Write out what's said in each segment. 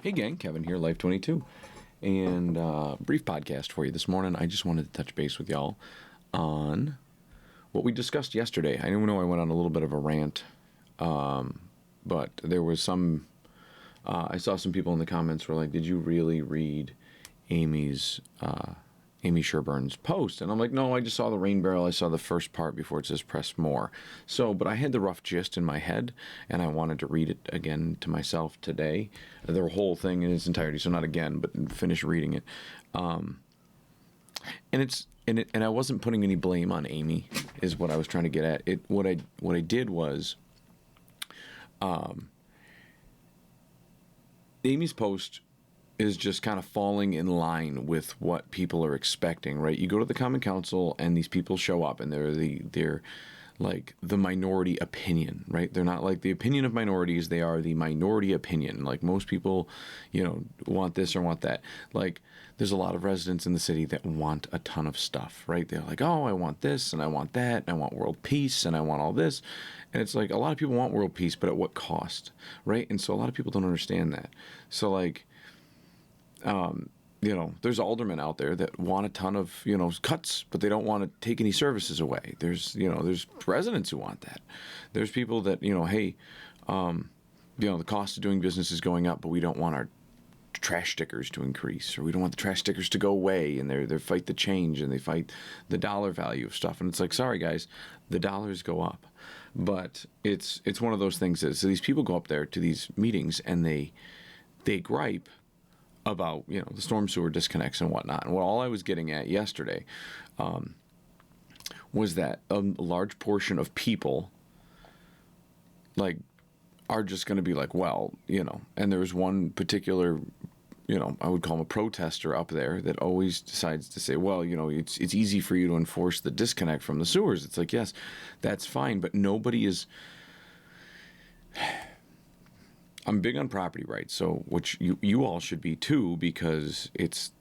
Hey gang, Kevin here, Life22, and brief podcast for you this morning. I just wanted to touch base with y'all on what we discussed yesterday. I know I went on a little bit of a rant, but there was some. I saw some people in the comments were like, "Did you really read Amy's Amy Sherburn's post?" And I'm like, "No, I just saw the rain barrel. I saw the first part before it says press more." So, but I had the rough gist in my head, and I wanted to read it again to myself today, the whole thing in its entirety. So not again, but finish reading it. And I wasn't putting any blame on Amy, is what I was trying to get at. What I did was, Amy's post is just kind of falling in line with what people are expecting, right? You go to the Common Council and these people show up and they're like the minority opinion, right? They're not like the opinion of minorities, they are the minority opinion. Like most people, want this or want that. Like there's a lot of residents in the city that want a ton of stuff, right? They're like, "Oh, I want this and I want that and I want world peace and I want all this." And it's like a lot of people want world peace, but at what cost, right? And so a lot of people don't understand that. So like, there's aldermen out there that want a ton of, cuts, but they don't want to take any services away. There's residents who want that. There's people that, hey, the cost of doing business is going up, but we don't want our trash stickers to increase, or we don't want the trash stickers to go away, and they fight the change and they fight the dollar value of stuff. And it's like, sorry guys, the dollars go up, but it's one of those things that, so these people go up there to these meetings and they gripe about the storm sewer disconnects and whatnot. And what all I was getting at yesterday was that a large portion of people are just going to be like, well, and there's one particular, I would call him a protester up there that always decides to say, well, it's easy for you to enforce the disconnect from the sewers. It's like, yes, that's fine, but nobody is. I'm big on property rights, so which you all should be too, because it's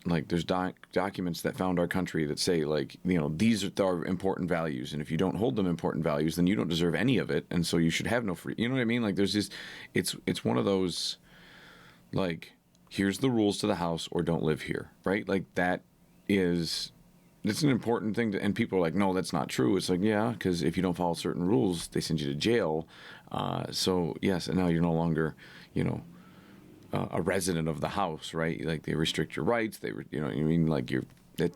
like there's documents that found our country that say these are our important values, and if you don't hold them important values, then you don't deserve any of it, and so you should have no free. You know what I mean? Like there's this, it's one of those, like, here's the rules to the house or don't live here, right? Like that is. It's an important thing and people are like, no, that's not true. It's like, yeah, because if you don't follow certain rules, they send you to jail. So yes, and now you're no longer, a resident of the house, right? Like they restrict your rights. They, like it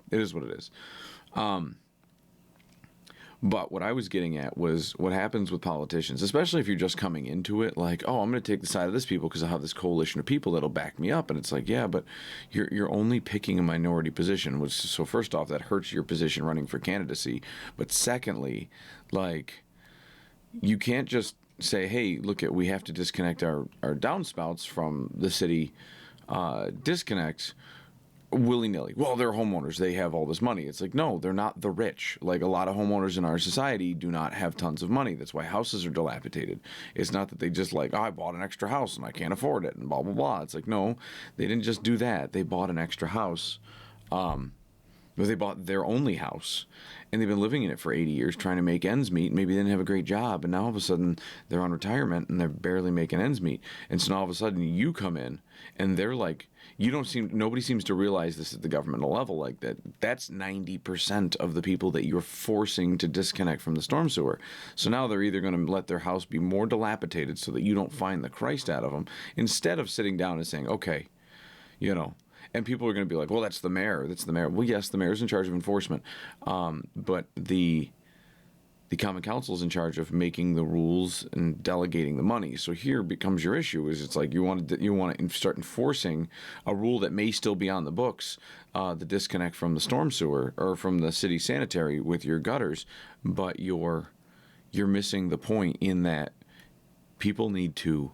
is what it is. But what I was getting at was what happens with politicians, especially if you're just coming into it, like, oh, I'm going to take the side of this people because I have this coalition of people that'll back me up. And it's like, yeah, but you're only picking a minority position, which, so first off, that hurts your position running for candidacy. But secondly, like, you can't just say, hey, we have to disconnect our downspouts from the city disconnects willy-nilly. Well, they're homeowners, they have all this money. It's like, no, they're not the rich. Like a lot of homeowners in our society do not have tons of money. That's why houses are dilapidated. It's not that they just like, oh, I bought an extra house and I can't afford it and blah blah blah. It's like, no, they didn't just do that. They bought an extra house, but they bought their only house, and they've been living in it for 80 years trying to make ends meet. Maybe they didn't have a great job, and now all of a sudden they're on retirement and they're barely making ends meet. And so now all of a sudden you come in and they're like, nobody seems to realize this at the governmental level, like that's 90% of the people that you're forcing to disconnect from the storm sewer. So now they're either going to let their house be more dilapidated so that you don't find the Christ out of them, instead of sitting down and saying, okay, and people are going to be like, well, that's the mayor. Well, yes, the mayor's in charge of enforcement, but the Common Council is in charge of making the rules and delegating the money. So here becomes your issue: is it's like you want to start enforcing a rule that may still be on the books, the disconnect from the storm sewer or from the city sanitary with your gutters, but you're missing the point in that people need to.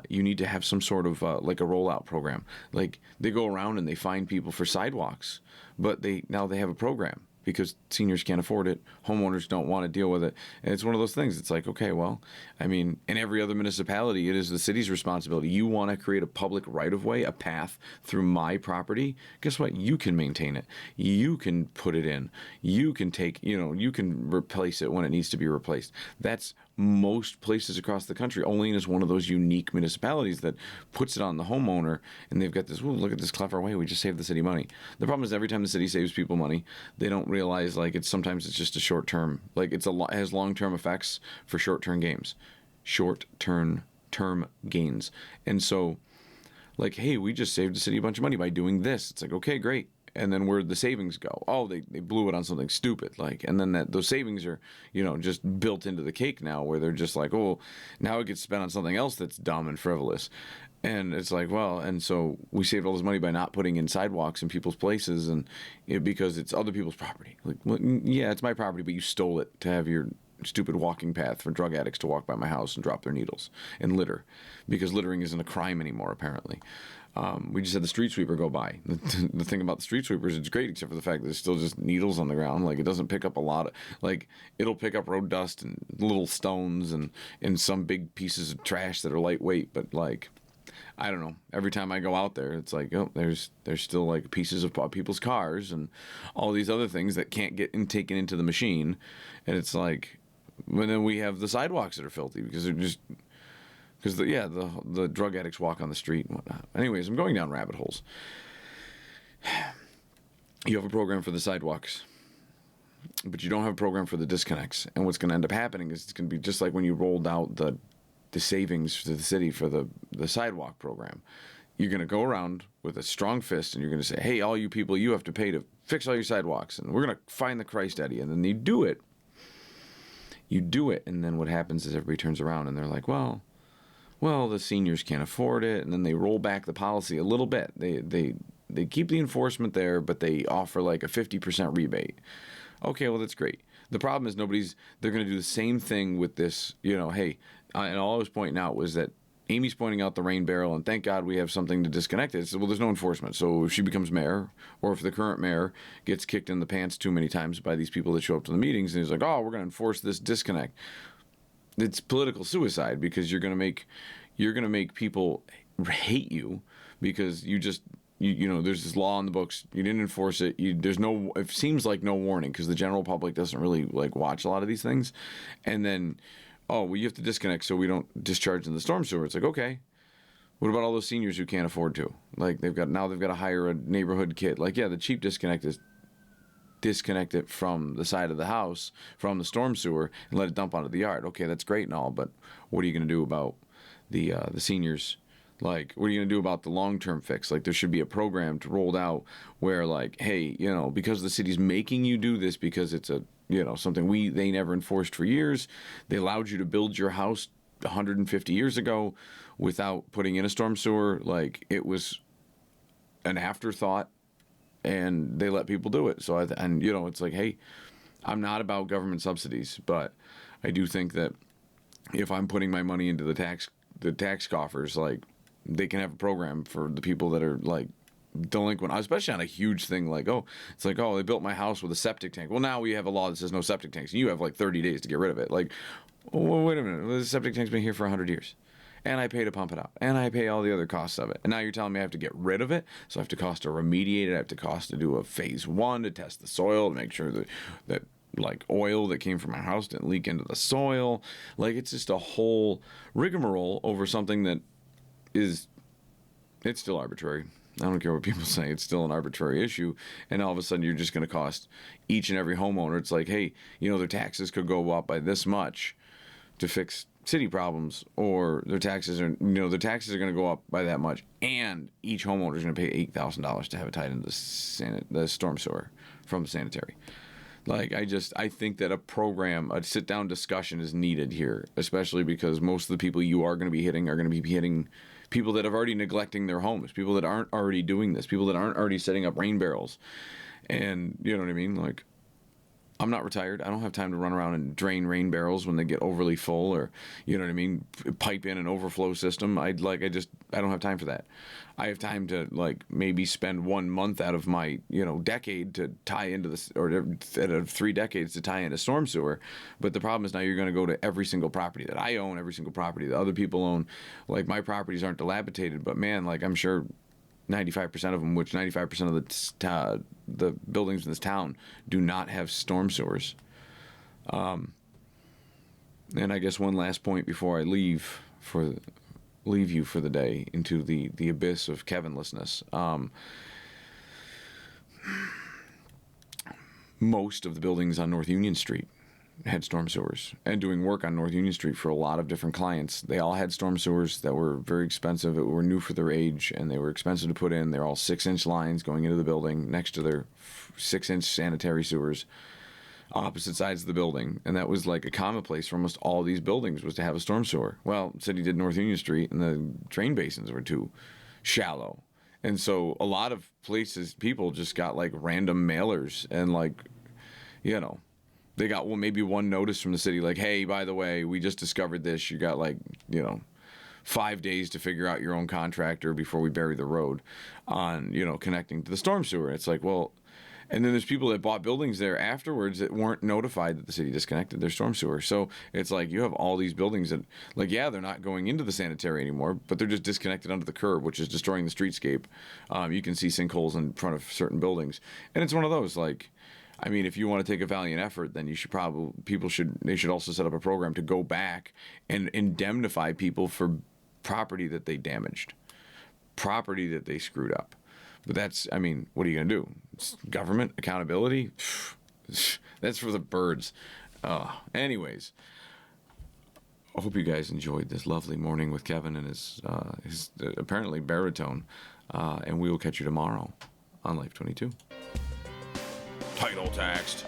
You need to have some sort of like a rollout program. Like they go around and they find people for sidewalks, but now they have a program. because seniors can't afford it. Homeowners don't want to deal with it. And it's one of those things. It's like, okay, well, I mean, in every other municipality, it is the city's responsibility. You want to create a public right-of-way, a path through my property. Guess what? You can maintain it. You can put it in. You can take, you can replace it when it needs to be replaced. That's most places across the country. Olean is one of those unique municipalities that puts it on the homeowner, and they've got this, ooh, look at this clever way, we just saved the city money. The problem is every time the city saves people money, they don't realize like sometimes it's just a short term, like it has long-term effects for short-term gains. Short-term gains. And so like, hey, we just saved the city a bunch of money by doing this. It's like, okay, great. And then where'd the savings go? Oh, they blew it on something stupid. Like, and then those savings are, just built into the cake now, where they're just like, oh, now it gets spent on something else that's dumb and frivolous. And it's like, well, and so we saved all this money by not putting in sidewalks in people's places, and because it's other people's property. Like, well, yeah, it's my property, but you stole it to have your stupid walking path for drug addicts to walk by my house and drop their needles and litter, because littering isn't a crime anymore, apparently. We just had the street sweeper go by. The thing about the street sweepers, it's great, except for the fact that there's still just needles on the ground. Like, it doesn't pick up a lot of, like, it'll pick up road dust and little stones and some big pieces of trash that are lightweight. But, like, I don't know. Every time I go out there, it's like, oh, there's still, like, pieces of people's cars and all these other things that can't get taken into the machine. And it's like, and then we have the sidewalks that are filthy because they're just... Because the drug addicts walk on the street and whatnot. Anyways, I'm going down rabbit holes. You have a program for the sidewalks, but you don't have a program for the disconnects. And what's going to end up happening is it's going to be just like when you rolled out the savings to the city for the sidewalk program. You're going to go around with a strong fist and you're going to say, hey, all you people, you have to pay to fix all your sidewalks. And we're going to find the Christ out of you. And then you do it. And then what happens is everybody turns around and they're like, well, the seniors can't afford it, and then they roll back the policy a little bit. They keep the enforcement there, but they offer like a 50% rebate. Okay, well, that's great. The problem is they're going to do the same thing with this, hey, and all I was pointing out was that Amy's pointing out the rain barrel, and thank God we have something to disconnect it. So, well, there's no enforcement. So if she becomes mayor, or if the current mayor gets kicked in the pants too many times by these people that show up to the meetings, and he's like, oh, we're going to enforce this disconnect. It's political suicide, because you're going to make people hate you because there's this law in the books, you didn't enforce it, it seems like no warning, because the general public doesn't really like watch a lot of these things. And then, oh, well, you have to disconnect so we don't discharge in the storm sewer. It's like, okay, what about all those seniors who can't afford to? Like, they've got to hire a neighborhood kid. Like, yeah, the cheap disconnect is disconnect it from the side of the house, from the storm sewer, and let it dump onto the yard. Okay, that's great and all, but what are you going to do about the seniors? Like, what are you going to do about the long-term fix? Like, there should be a program rolled out where, like, hey, because the city's making you do this, because it's something they never enforced for years. They allowed you to build your house 150 years ago without putting in a storm sewer. Like, it was an afterthought, and they let people do it. So, it's like, hey, I'm not about government subsidies, but I do think that if I'm putting my money into the tax coffers, like, they can have a program for the people that are, like, delinquent, especially on a huge thing like, they built my house with a septic tank. Well, now we have a law that says no septic tanks, and you have, like, 30 days to get rid of it. Like, well, wait a minute, the septic tank's been here for 100 years. And I pay to pump it out. And I pay all the other costs of it. And now you're telling me I have to get rid of it? So I have to cost to remediate it. I have to cost to do a phase 1 to test the soil, to make sure that like, oil that came from my house didn't leak into the soil. Like, it's just a whole rigmarole over something that it's still arbitrary. I don't care what people say. It's still an arbitrary issue. And all of a sudden, you're just going to cost each and every homeowner. It's like, hey, their taxes could go up by this much to fix city problems, or their taxes are going to go up by that much, and each homeowner is going to pay $8,000 to have it tied into the storm sewer from the sanitary. Like, I think that a sit-down discussion is needed here, especially because most of the people you are going to be hitting are going to be hitting people that are already neglecting their homes, people that aren't already doing this, people that aren't already setting up rain barrels. And, you know what I mean? Like, I'm not retired. I don't have time to run around and drain rain barrels when they get overly full, or you know what I mean, pipe in an overflow system. I don't have time for that. I have time to like maybe spend 1 month out of my decade to tie into this, or out of 3 decades to tie into storm sewer. But the problem is now you're going to go to every single property that I own, every single property that other people own. Like my properties aren't dilapidated, but man, like I'm sure 95% of them, which 95% of the buildings in this town do not have storm sewers. And I guess one last point before I leave you for the day into the abyss of Kevinlessness. Most of the buildings on North Union Street had storm sewers, and doing work on North Union Street for a lot of different clients, they all had storm sewers that were very expensive, that were new for their age, and they were expensive to put in. They're all 6-inch lines going into the building next to their 6-inch sanitary sewers, opposite sides of the building. And that was like a commonplace for almost all these buildings, was to have a storm sewer. Well, City did North Union Street, and the drain basins were too shallow. And so a lot of places, people just got like random mailers, and like, they got maybe one notice from the city like, hey, by the way, we just discovered this. You got 5 days to figure out your own contractor before we bury the road on, connecting to the storm sewer. It's like, well, and then there's people that bought buildings there afterwards that weren't notified that the city disconnected their storm sewer. So it's like you have all these buildings that, like, yeah, they're not going into the sanitary anymore, but they're just disconnected under the curb, which is destroying the streetscape. You can see sinkholes in front of certain buildings. And it's one of those, like, I mean, if you want to take a valiant effort, then they should also set up a program to go back and indemnify people for property that they damaged, property that they screwed up. But that's, I mean, what are you going to do? It's government accountability? That's for the birds. Anyways, I hope you guys enjoyed this lovely morning with Kevin and his apparently baritone. And we will catch you tomorrow on Life22. Title text.